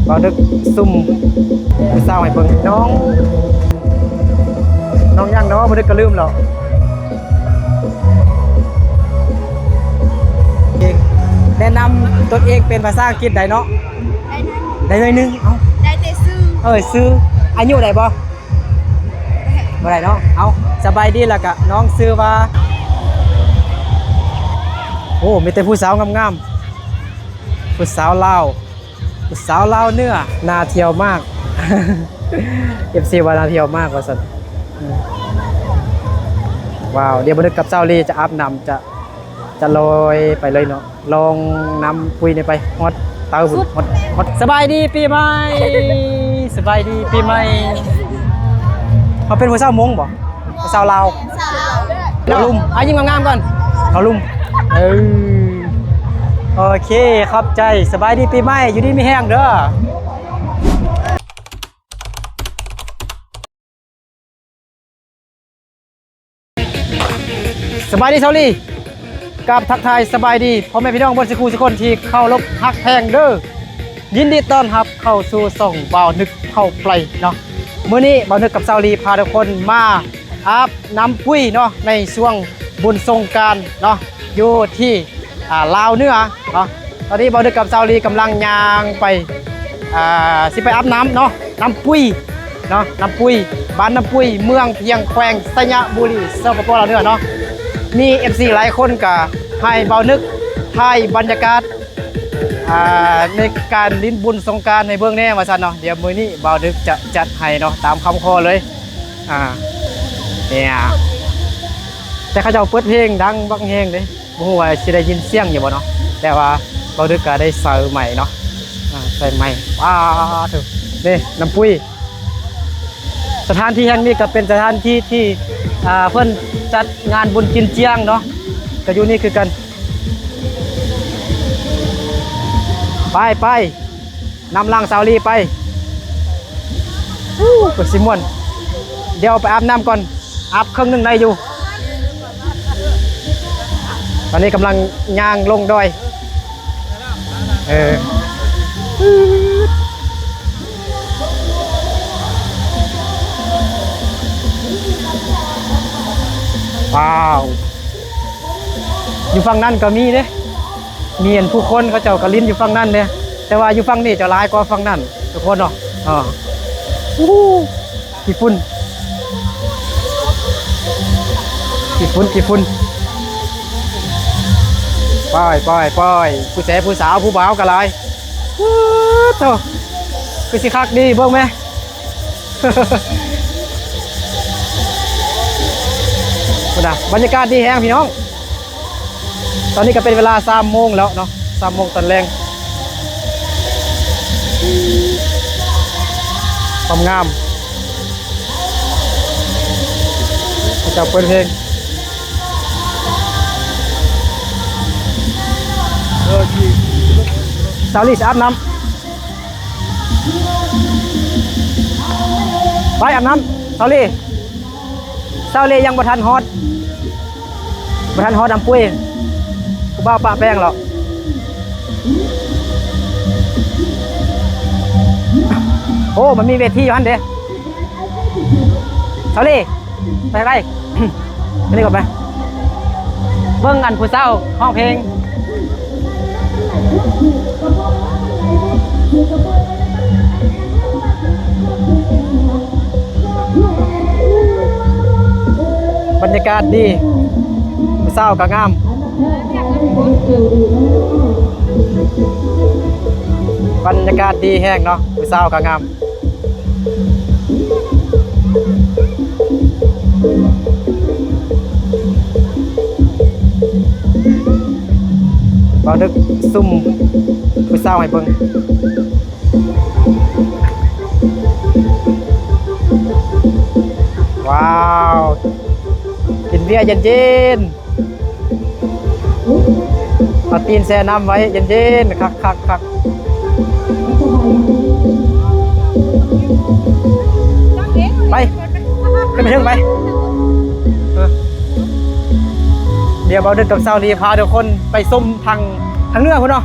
บ่าวดึกซุ่มผู้สาวให้เบิ่งน้องยังเนาะบ่าวดึกก็ลืมแล้วแนะนำตัวเองเป็นภาษาอังกฤษได้เนาะได้หน่อยนึงเอ้าได้แต่ซื้อซื้ออายุได้บ่ได้เนาะเอาสบายดีแล้วก็น้องซื้อว่าโอ้มีแต่ผู้สาวงามๆผู้สาวลาวเนื้อนาเที่ยวมาก FC ว่านาเที่ยวมากว่าซั่นว้าวเดี๋ยวบ่นึกกับเจ้าลีจะอาบน้ำจะลอยไปเลยเนาะลองน้ำปุยนี่ไปฮอดเตาบุญฮอดสบายดีปีใหม่สบายดีปีใหม่เขาเป็นผู้สาวมงบ่ผู้สาวลาวเขาลุ่มยิ้มงามๆก่อนเขาลุ่มโอเคขอบใจสบายดีปีใหม่อยู่ดีมีแห้งเด้อสบายดีเซาลี่กับทักทายสบายดีพ่อแม่พี่น้องบนสกูทุกคนที่เข้ารบฮักแพงเด้อยินดีต้อนรับเข้าสู่ส่องบ่าวนึกเข้าไปเนาะมื้อนี้บ่าวนึกกับเซาลี่พาทุกคนมาอาบน้ำปุ้ยเนาะในช่วงบุญสงกรานต์เนาะอยู่ที่ลาวเหนือเนาะตอนนี้บ่าวนึกกับเซาลี่กำลังย่างไปสิไปอาบน้ำเนาะน้ำปุ้ยเนาะน้ำปุ้ยบ้านน้ำปุ้ยเมืองเพียงแขวงสยบุรีสปปลาวเหนือเนาะมี FC หลายคนก็ให้เบานึกถ่ายบรรยากาศในการลิ้นบุญสงกรานต์ในเบื้องแน่ว่าซั่นเนาะเดี๋ยวมื้อนี้เบานึกจะจัดให้เนาะตามคำขอเลยเนี่ยแต่เขาเจ้าเปิดเพลงดังบักแฮงเด้บ่ฮู้ว่าสิได้ยินเสียงอยู่บ่เนาะแต่ว่าเบานึกก็ได้ใส่ใหม่เนาะใส่ใหม่ว้าวถึงนี่น้ำปุ้ยสถานที่แห่งนี้ก็เป็นสถานที่ที่เพิ่นจัดงานบุญกินเจียงเนาะก็อยู่นี่คือกันไปนำลังสาวลีไปกดสิม่วนเดี๋ยวไปอาบน้ำก่อนอาบครึ่งนึงได้อยู่ตอนนี้กำลังย่างลงดอยว้าวอยู่ฝั่งนั้นก็มีเด้มีเห็นผู้คนเขาเจ้ากระลิ้นอยู่ฝั่งนั้นเนี่ยแต่ว่าอยู่ฝั่งนี้จะร้ายกว่าฝั่งนั้นทุกคนเนาะกี่ฝุ่นไปผู้แสผู้สาวผู้บ่าวกันไรโธ่คือสิคักดีเบิ่งไหม บรรยากาศดีแห้งพี่น้องตอนนี้ก็เป็นเวลา3 โมงแล้วเนาะ3 โมงตอนแรงความงามจะเปิดเพลงสาวลี่อาบน้ำไปอาบน้ำสาวลี่ยังบ่ทันฮอตน้ำปุ้ยกูบ้าปะแป้งหรอกโอ้มันมีเวทีอยู่ฮั่นเด้สาวลี่ไปไปนี่ก่อนไปเบิ้งอันผู้เศร้าห้องเพลงบรรยากาศดีผู้เศร้าก็งามบรรยากาศดีแห้งเนาะผู้เศร้าก็งามบ่นึกซุ่มผู้เศร้าให้เบิ่งว้าวกินเบียร์เย็นๆเอาตีนแช่น้ำไว้เย็นๆคักไปขึ้นไปถึงไปเดี๋ยวเราเดินกับเซาลีพาทุกคนไปส้มทางเหนือพุ่นเนาะ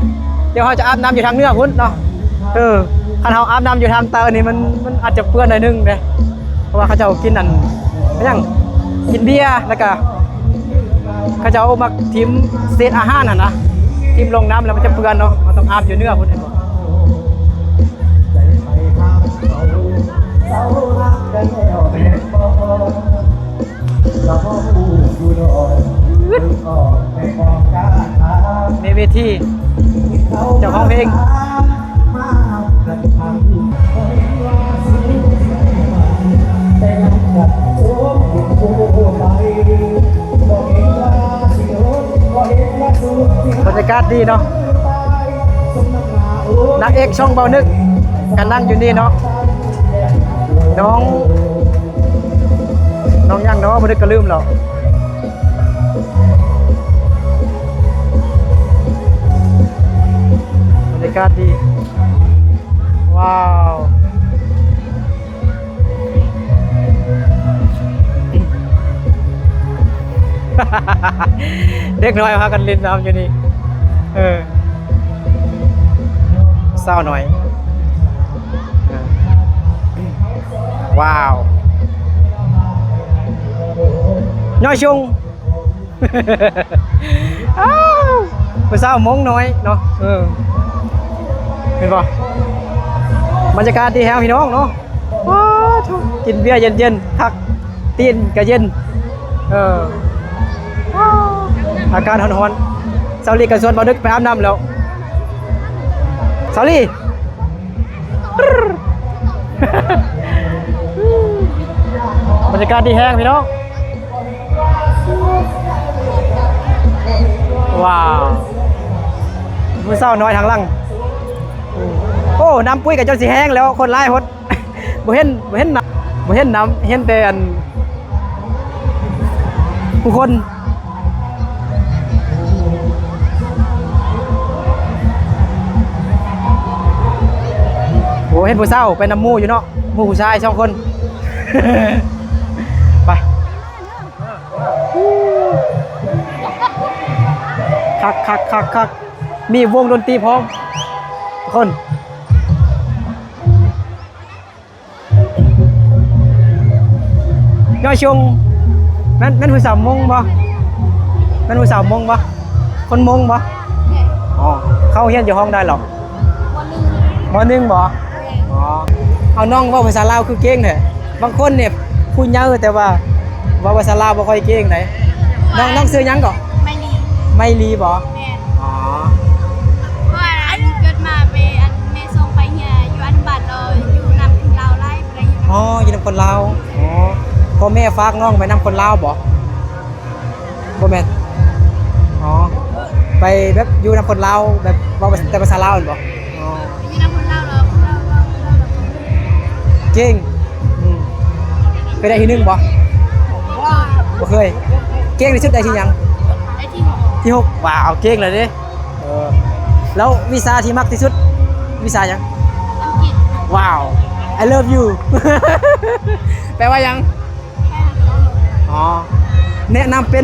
เดี๋ยวเขาจะอาบน้ำอยู่ทางเหนือพุ่นเนาะ คันเฮาอาบน้ำอยู่ทางเตอนี่มันอาจจะเปื้อนหน่อยนึงเด้เพราะว่าเขาเจ้ากินนั่นไม่ยังกินเบียร์แล้วก็เขาเจ้ามักทิมเศษอาหารน่ะนะทิมลงน้ำแล้วมันจะเปื้อนเนาะมันต้องอาบอยู่เนื้อพุ่นเห็นบ่ในเวทีเจ้าของเพลงบรรยากาศดีเนาะนางเอกช่องเบานึกกันนั่งอยู่นี่เนาะน้องยังเนาะบ่นึกก็ลืมแล้วบรรยากาศดีว้าวเด็กน้อยพากันเล่นน้ำอยู่นี่เศร้าหน่อยว้าวน้อยชงไปเศร้ามงน้อยเนาะเห็นป่ะบรรยากาศดีแฮงพี่น้องเนาะกินเบียร์เย็นๆคักตีนก็เย็นอากาศร้อนๆเซาลีกับส่วนบ่นึกไปอาบน้ำแล้วเซาลีบรรยากาศดีแห้งพี่น้องว้าวผู้เศร้าน้อยทางหลังโอ้น้ำปุ้ยกับเจ้าสีแห้งแล้วคนไล่ฮดบ่เห็นน้ำเห็นแต่อันผู้คนโอ้เห็นผู้เศร้าไปน้ำมูอยู่เนาะมูผู้ชาย2 คนไปคักมีวงดนตรีพร้อมทุกคนย่อชงแม่นผู้สาวมงบ่แม่นผู้สาวมงบ่คนมงบ่อ๋อเข้าเฮียนอยู่ห้องได้หรอกม.1บ่อ๋อเอาน้องว่าภาษาลาวคือเก่งแท้บางคนเนี่ยพูดเยอะแต่ว่าภาษาลาวบ่ค่อยเก่งไหนน้องซื้อหยังก่อไม่ลีบ่อ๋อว่าอันเกิดมาไปอันแม่ส่งไปเฮียอยู่อันบัดเลยอยู่นำลาวไล่ไปอยู่อ๋ออยู่นำคนลาวอ๋อพ่อแม่ฝากน้องไปนำคนลาวบ่แม่นอ๋อไปแบบอยู่นำคนลาวแบบว่าแต่ภาษาลาวบ่อ๋ออยู่นำคนลาวเหรอเก่งไปได้ที่1บ่เคยเก่งที่สุดได้ที่หยังได้ที่6ว้าวเก่งเลยดิแล้ววิชาที่มักที่สุดวิชาหยังอังกฤษว้าว I love you แปลว่ายังอ๋อแนะนำเป็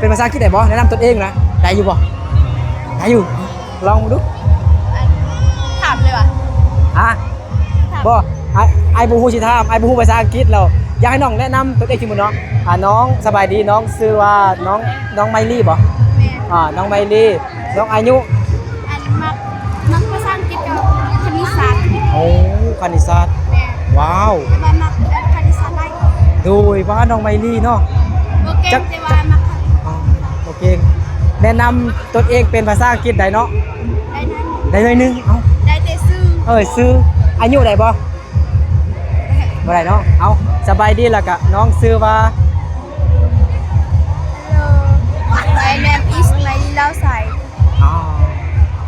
นภาษาอังกฤษได้บ่แนะนำตนเองนะได้อยู่บ่ได้อยู่ลองดูถามเลยว่ะบ่ไอ้บ่ฮู้สิถามไอ้บ่ฮู้ภาษาอังกฤษแล้วอยากให้น้องแนะนำตัวเองขึ้นมาเนาะน้องสบายดีน้องชื่อว่าน้องไมลี่บ่น้องไมลี่น้องอายุอันมักภาษาอังกฤษกับคณิตศาสตร์โอ้คณิตศาสตร์ว้าวแต่ว่ามักคณิตศาสตร์ได้โดยว่าน้องไมลี่เนาะบ่เก่งแต่ว่ามักโอเคแนะนำตัวเองเป็นภาษาอังกฤษได้เนาะได้เลยนึงได้แต่ซื้อซื้ออายุได้บ่บ่ได้เนาะเอาสบายดีแล้วก็น้องชื่อว่า My name is Miley Lausai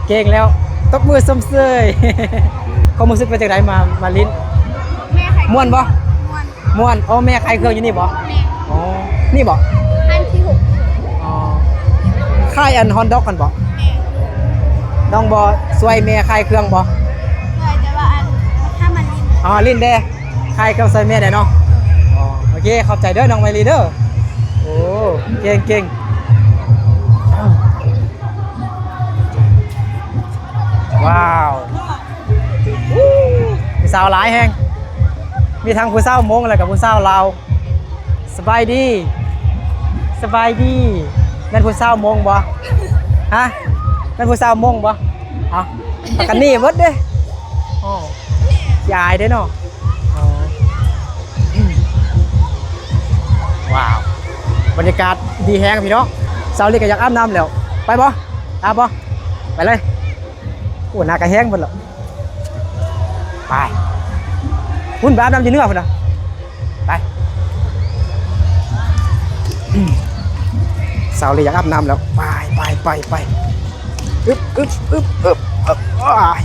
เก่งแล้วตบมือส้มเสยเขารู้สึกเป็นจังไดมาลิ้นม่วนบ่ม่วนแม่ใครเครื่องอยู่นี่บ่อ๋อนี่บ่อันที่6อ๋อค่ายอันฮอนด็อกกันบ่น้องบ่ช่วยแม่ค่ายเครื่องบ่แต่ว่าอันถ้ามันลิ้นแดค่ายเครื่องช่วยแม่ได้เนาะโอเคขอบใจเด้อน้องไมลีเด้อโอ้เก่งว้าว สาวหลายแฮงมีทั้งผู้สาวมงแล้วกับผู้สาวลาวสบายดีสบายดีนั่นผู้สาวมงบ่ฮะนั่นผู้สาวมงบ่เอาปากกันนี่เบิดเด้อ๋อยายเด้เนาะอ๋อว้าวบรรยากาศดีแฮงพี่น้องสาวเล็กก็อยากอาบน้ำแล้วไปบ่อาบบ่ไปเลยโอ้หน้ากระแห้งหมดแล้วไปพุ่นไปอาบน้ำจะเนื้อพุ่นนะไปสาวเล็กอยากอาบน้ำแล้วไปอึบอ้าย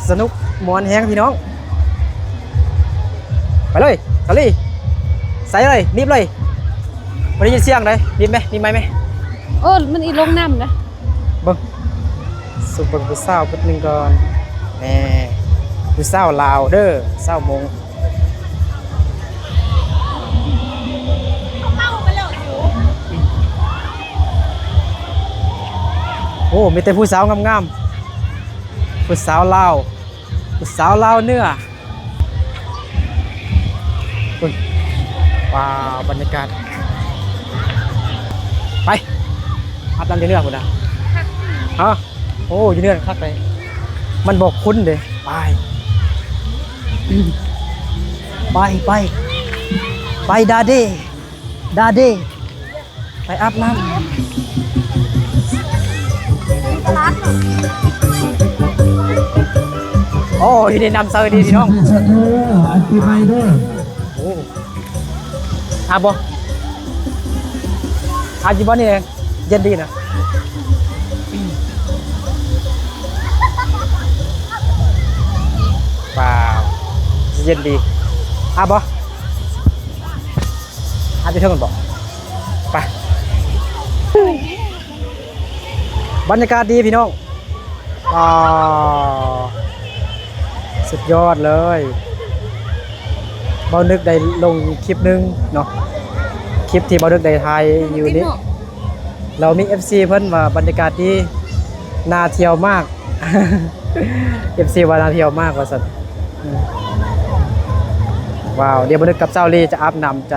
สนุกมวนแฮงพี่น้องไปเลยสาวเล็กใส่เลยรีบเลยไม่ได้ยินเสียงเลยรีบไหมรีบไหม โอ้มันอีลงน้ำนะ เบิ้งสุเบิ้งผู้สาวปุ๊บหนึ่งก่อนแน่ผู้สาวลาวเด้อสาวมงโอ้มีแต่ผู้สาวงามๆผู้สาวลาวเนื้อว้าวบรรยากาศไปอาบน้ำจะเนื้อคุณนะฮะโอ้ยเนื้อคักเลยมันบอกคุ้นเลยไปดาเด้ไปอาบน้ำโอ้ยนี่นำเซอร์ดีพี่น้องปีใหม่เด้อ โอ้อาบบ่อาบจีบนี่เองเย็นดีนะว้าวเย็นดีอาบบ่อาบจะเท่ากันบ่ไปบรรยากาศดีพี่น้องสุดยอดเลยเบานึกได้ลงคลิปนึงเนาะคลิปที่เบานึกได้ถ่ายอยู่นี้เรามี FC เพิ่นว่าบรรยากาศดีน่าเที่ยวมาก FC ว่าน่าเที่ยวมากว่าสัตว์ว้าวเดี๋ยวเบานึกกับเจ้าลีจะอาบน้ำ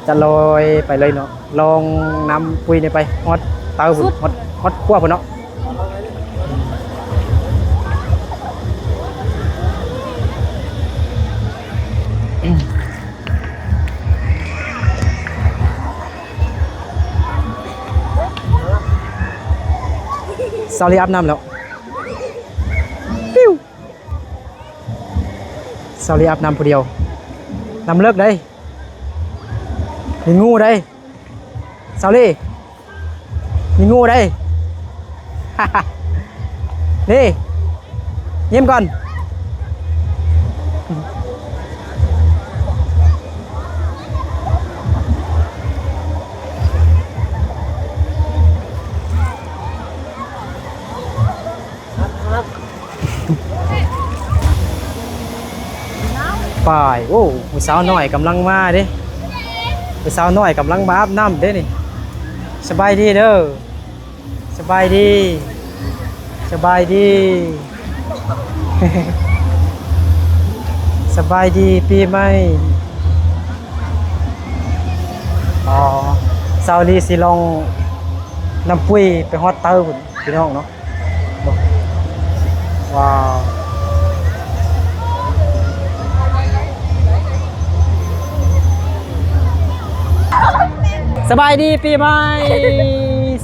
จะลอยไปเลยเนาะลองน้ำปุยนี่ไปฮอตเตาพุ่นฮอตขั้วพุ่นเนาะสาวลีอาบน้ำแล้วปิ้วสาวลีอาบน้ำผู้เดียวน้ำเลิกได้มีงูได้สาวลีมีงูได้ นี่ยิ้มก่อนป่ายโอ้ผู้สาวน้อยกำลังมาเด้ผู้สาวน้อยกำลังมาอาบน้ำเด้นี่สบายดีเด้อสบายดีสบายดี สบายดีปีใหม่อ๋อสาวลีสิลองน้ำปุ้ยไปฮอตเตอร์พุ่นพี่น้องเนาะว้าวสบายดีปีใหม่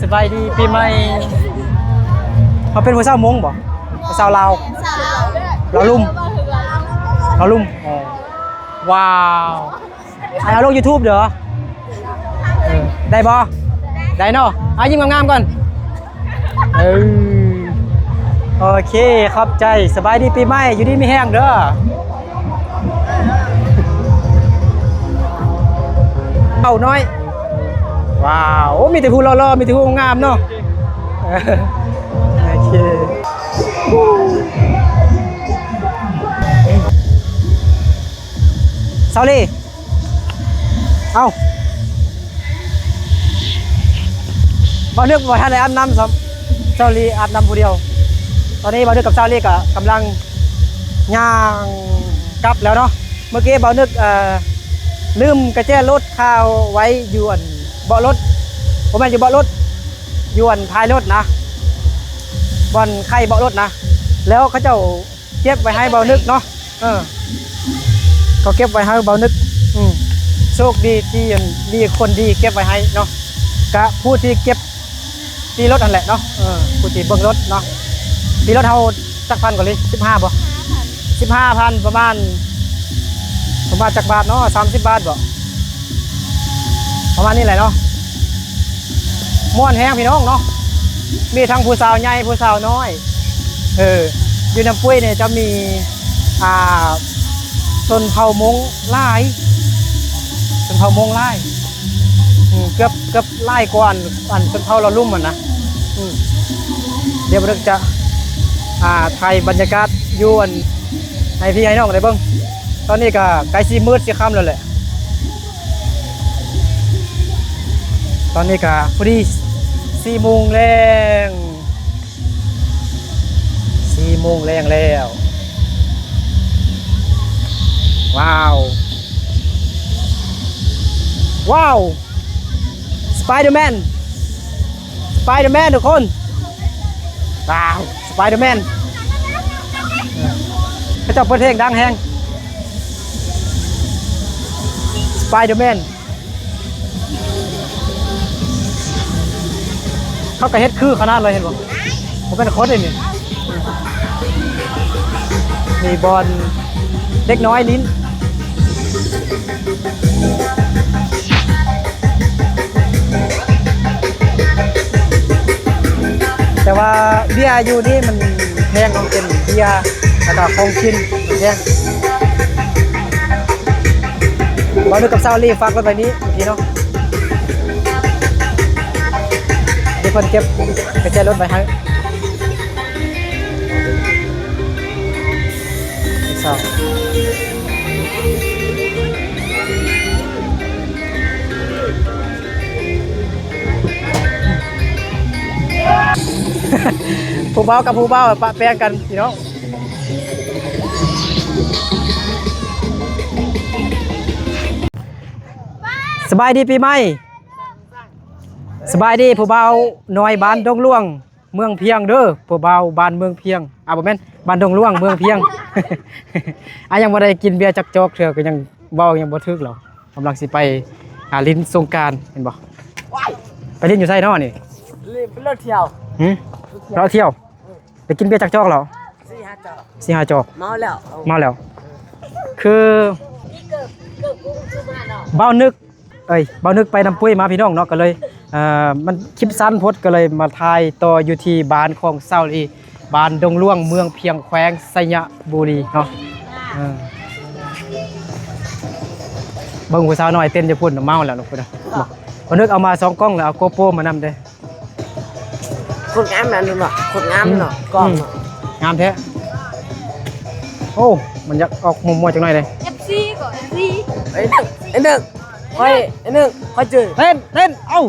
สบายดีปีใหม่เขาเป็นผู้สาวมงบ่ผู้สาวลาวเราลุ่มอ๋อว้าวไอ้เอาลง YouTube เด้อได้บ่ได้เนาะเอายิ้มงามๆก่อนโอเคขอบใจสบายดีปีใหม่อยู่ดีมีแห้งเด้อเอาน้อยว้าวโอ้มีแต่ผู้หล่อๆมีแต่ผู้งามเนาะโอเคสาวลีเอาบ่นึกว่าท่านได้อาบน้ำสาวลีอาบน้ำผู้เดียวตอนนี้บ่นึกกับสาวลีก็กำลัง ย่างกลับแล้วเนาะเมื่อกี้เบานึกลืมกระแจรถข้าวไว้อยู่อันเบาะรถผมแม่นอยู่เบาะรถอยู่อันท้ายรถนะบอนไข่เบาะรถนะแล้วเขาเจ้าเก็บไว้ให้เบานึกเนาะเขาเก็บไว้ให้เบานึกโชคดีที่มีคนดีเก็บไว้ให้เนาะกะผู้ที่เก็บตีรถนั่นแหละเนาะผู้ที่เบิ่งรถเนาะตีรถเท่าจักพันกว่าเลย15บ่15,000ประมาณจักบาทเนาะ30 บาทบ่ประมาณนี้แหละเนาะม่วนแฮงพี่น้องเนาะมีทั้งผู้สาวใหญ่ผู้สาวน้อยอยู่น้ำปุ้ยเนี่ยจะมีชนเผ่ามงหลายชนเผ่ามงหลายเกือบหลายกว่าอันชนเผ่าเราลุ่มนะเดี๋ยวเราจะถ่ายบรรยากาศอยู่อันให้พี่ให้น้องได้เบิ่งตอนนี้ก็ใกล้สิมืดสิค่ำแล้วแหละตอนนี้ก็พอดี4 โมงแรงแล้วว้าวสไปเดอร์แมนทุกคนว้าวสไปเดอร์แมนเขาจะเปิดเพลงดังแฮงสไปเดอร์แมนเขากระเฮ็ดคือขนาดเลยเห็นบ่ผมเป็นโค้ชเลยนี่มีบอลเล็กน้อยลิ้นแต่ว่าเบียร์อยู่นี่มันแพงของเป็นเบียร์แล้วก็ของกินแพงบอลดูกับซาวลี่ฝากรถไปนี้เมื่อกี้เนาะเดี๋ยวเพิ่นเก็บกระจายรถไปให้สาวผู้เบากับผู้เบาปะแปลงกันพี่น้องสบายดีปีใหม่สบายดีผู้เบาน้อยบ้านดงล่วงเมืองเพียงเด้อผู้เบาบ้านเมืองเพียงบ่แม่นบ้านดงล่วงเมืองเพียง ยังบ่ได้กินเบียร์จักจอกเถื่อก็ยังเว้ายังบ่ถึกหรอกกำลังสิไปหาลิ้นสงกรานต์เห็นบ่ไปลิ้นอยู่ไสเนาะนี่เลิกเที่ยวเราเที่ยวไปกินเบียร์จักจอกเหรอ4-5 จอกเมาแล้วคือเบ้านึกไปน้ำปุ้ยมาพี่น้องเนาะก็เลยมันคลิปสั้นพดก็เลยมาถ่ายต่ออยู่ที่บ้านของเซาลีบ้านดงล่วงเมืองเพียงแขวงไสยบุรีเนาะเบิ่งผู้สาวน้อยเต้นจะพูดเมาแล้วลูกพุ่นน่ะบ่นึกเอามา2 กล้องแล้วเอาโกโปรมานำเด้คนงามนั่นเนาะคนงามเนาะกล้องงามแท้โอ้มันอยากออกมุมมัวจังหน่อยเลย FC ก่อน FC ไอ้หนึ่งค่อยเจอเต้นเอ้า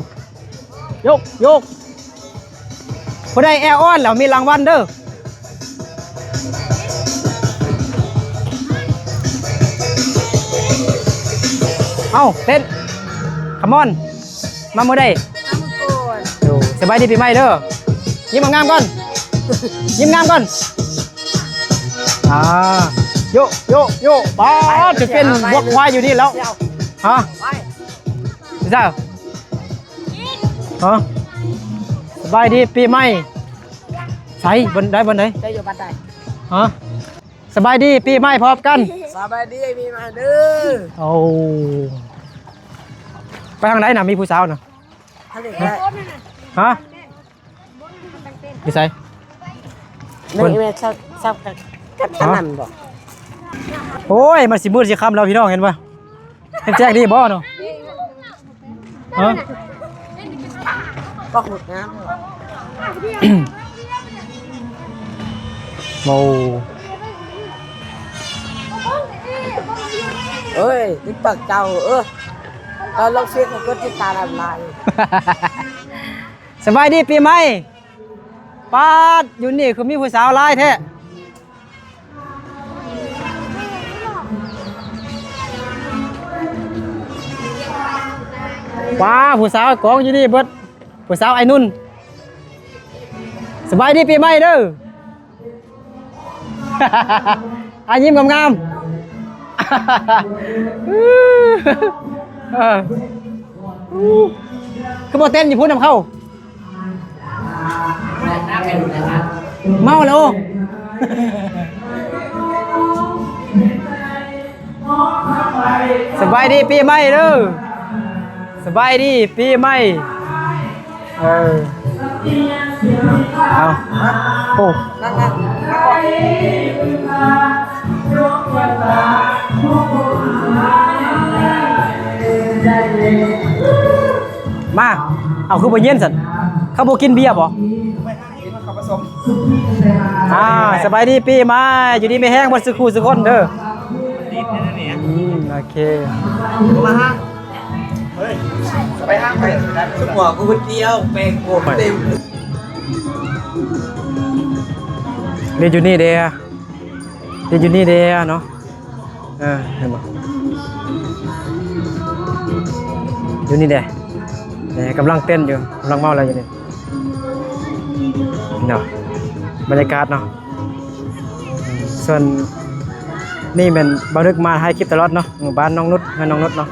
ยกผู้ใดแอลออนแล้วมีรางวัลเด้อเอ้าเต้นคัมอนมามื้อใดดูสบายดีปีใหม่เด้อยิ้มงามก่อนยิ้มงามก่อนโยป้าจะเป็นวัวควายอยู่นี่แล้วฮะจ้าฮะสบายดีปีใหม่ใส่บนได้ได้อยู่บันไดฮะสบายดีปีใหม่พร้อมกันสบายดีปีใหม่เด้อโอ้ไปทางไหนน่ะมีผู้สาวน่ะฮะพี่ใส่ไม่ชอบกัดขนาดบ่โอ้ยมันสิมืดสิค่ำแล้วพี่น้องเห็นป่ะเห็นแจ้งดีบ่เนาะฮะก็ขุดน้ำโอ้เอ้ยติ๊กปักเจ้าตอนลงเสียงก็ติดตาละลายสบายดีปีใหม่ป้าอยู่นี่คือมีผู้สาวหลายแท้ ว้าผู้สาวกองอยู่นี่เบิดผู้สาวไอ้นุ่นสบายดีปีใหม่เด้อ อายิ้มงามๆคือบ่เต้นอยู่พูดนำเข้าเมาแล้ว สบายดีปีใหม่เด้อสบายดีปีใหม่เอาโอ้มาเอาคือบ่เย็นสันเขาบ่กินเบียร์บ่สบายดีปีใหม่อยู่ดีไม่แห้งบ่สึกคู่สึกคนเด้อโอเคมาฮะเฮ้ยไปห้างไปชุดหัวกูคนเดียวเป่งโง่เต็ม เรียนอยู่นี่เด้อเรียนอยู่นี่เด้อเนาะเห็นบ่อยู่นี่เด้กำลังเต้นอยู่กำลังเมาอะไรอยู่นี่เนาะบรรยากาศเนาะส่วนนี่เป็นบันทึกมาให้คลิปตลอดเนาะบ้านน้องนุชเงินน้องนุชเนาะ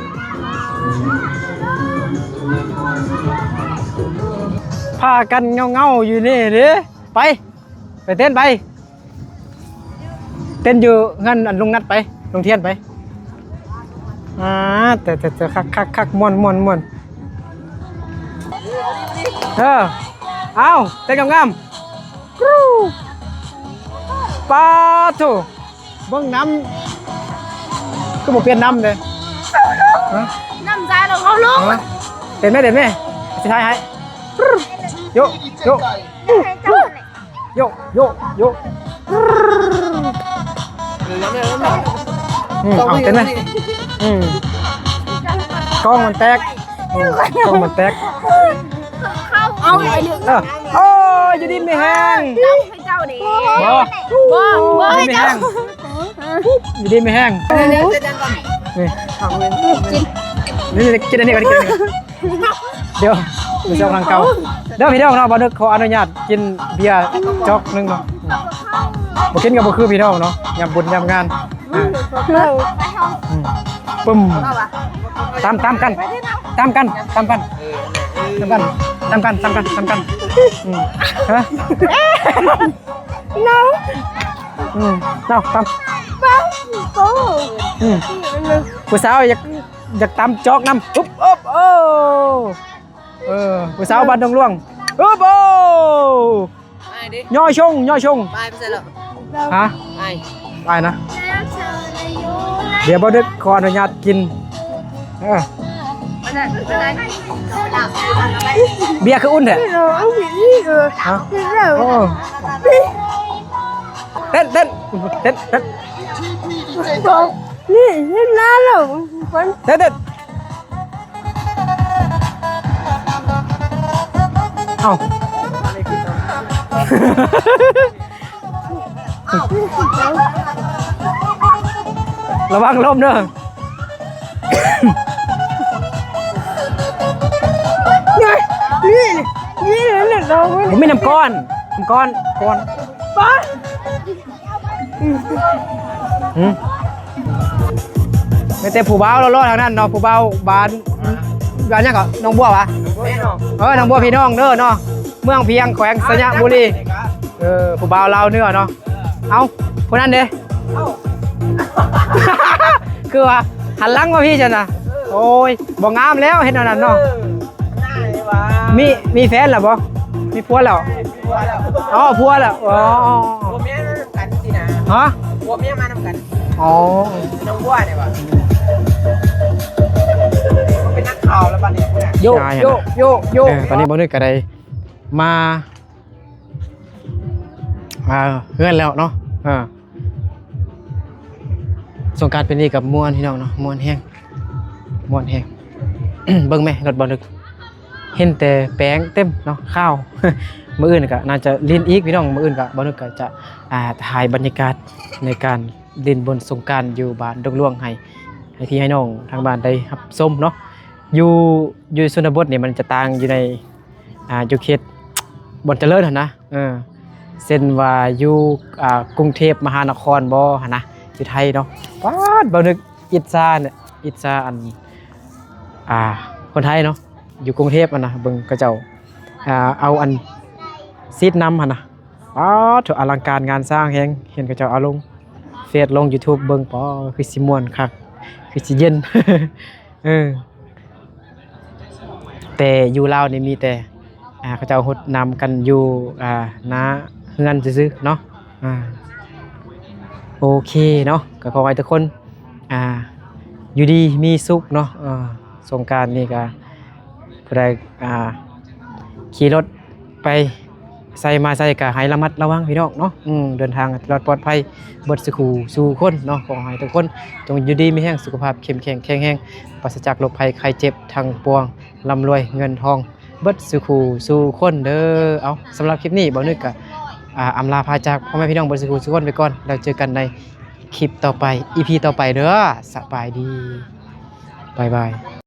พากันเงาอยู่นี่เด้ไปเต้นไปเต้นอยู่งั้นลุงนัดไปลุงเทียนไปแต่คักม่วนเอาเต้นงามกรูปาทูเบิ่งน้ำก็บอกเปลี่ยนน้ำเลย น้ำใจเราเขาลุก เต้นไหมสุดท้ายให้โยเอาเต้นไหมกล้องมันแตกเอาไปหนึ่ง โอ้ยอยู่ดีไม่แห้ง ต้องให้เจ้าดิบ่ให้เจ้า อยู่ดีไม่แห้งนี่กินอันนี้ก่อนเดี๋ยวดูเจ้าทางเก่าเดี๋ยวพี่น้องเนาะบ่นึกขออนุญาตกินเบียร์จอกนึงเนาะบ่กินกับบ่คือพี่น้องเนาะยามบุญยามงานปึ้มตามกันฮะตามผู้สาวอยากตามจอกน้ำปุ๊บผู้สาวบ้านดงหลวงย่อชงไปเสร็จแล้ว ฮะไปนะเดี๋ยวบ่ดึกขออนุญาตกินเบียร์คืออุ่นแท้เต้นนี่เล่นน้ำแล้วคน เต้นเอาระวังลมเด้อนี่เรา ผมมีน้ำก้อนป้าไม่แต่ผู้บ่าวรอทางนั้นเนาะผู้บ่าวบ้านยังก็น้องบัววะน้องบัวพี่น้องเด้อเนาะเมืองเพียงแขวงสัญญบุรีผู้บ่าวลาวเนื้อเนาะเอาคนนั้นเด้คือว่าหันหลังมาพี่ฉันนะโอ้ยบ่งามแล้วเห็นอันนั้นเนาะมีแฟนหรอบ่มีผัวแล้วผัวแล้วผัวเมียนำกันสินะผัวเมียมานำกันน้องบัวเนี่ยว่ะเป็นนักข่าวแล้วบัดนี้โยตอนนี้บ่นึกก็ได้มาเพื่อนแล้วเนาะสงกรานต์ปีนี้กับม่วนพี่น้องเนาะม่วนแห้ง เบิ่งแม่รถบ่นึกเห็นแต่แป้งเต็มเนาะข้าว มื้ออื่นก็น่าจะลินอีกพี่น้องมื้ออื่นก็บ่นึกก็จะถ่ายบรรยากาศในการเล่นบนสงกรานต์อยู่บ้านดงหลวงให้พี่ให้น้องทางบ้านได้รับชมเนาะ อยู่อยู่ชนบทนี่มันจะต่างอยู่ในอยู่เขตบ่เจริญหั่นนะเส้นว่าอยู่กรุงเทพมหานครบ่หั่นนะอยู่ไทยเนาะป๊าดบ่นึกอิจฉาเนี่ยอิจฉาอันคนไทยเนาะอยู่กรุงเทพนะเบิ่งเขาเจ้าเอาอันซีดนำหั่นนะป๊าดอลังการงานสร้างแฮงเห็นเขาเจ้าเอาลงเฟซลง YouTube เบิ่งป๊อคือสิม่วนคักคือสิเย็น แต่อยู่ลาวนี่มีแต่เขาเจ้าฮดนำกันอยู่นาเฮือนซื่อๆเนาะโอเคเนาะก็ขอให้ทุกคนอยู่ดีมีสุขเนาะสงกรานต์นี่ก็ผู้ใดขี่รถไปใส่มาใส่ก็ให้ระมัดระวังพี่น้องเนาะเดินทางตลอดปลอดภัยบดสุขสู่คนเนาะขอให้ทุกคนจงอยู่ดีมีแห้งสุขภาพเข้มแข็งแข็งแรงปราศจากโรคภัยไข้เจ็บทั้งปวงร่ำรวยเงินทองเบิดสุขสู่คนเด้อเอาสำหรับคลิปนี้บ่นึกก็อำลาพาจากพ่อแม่พี่น้องเบิดสุขสู่คนไปก่อนแล้วเจอกันในคลิปต่อไป EP ต่อไปเด้อสบายดีบ๊ายบาย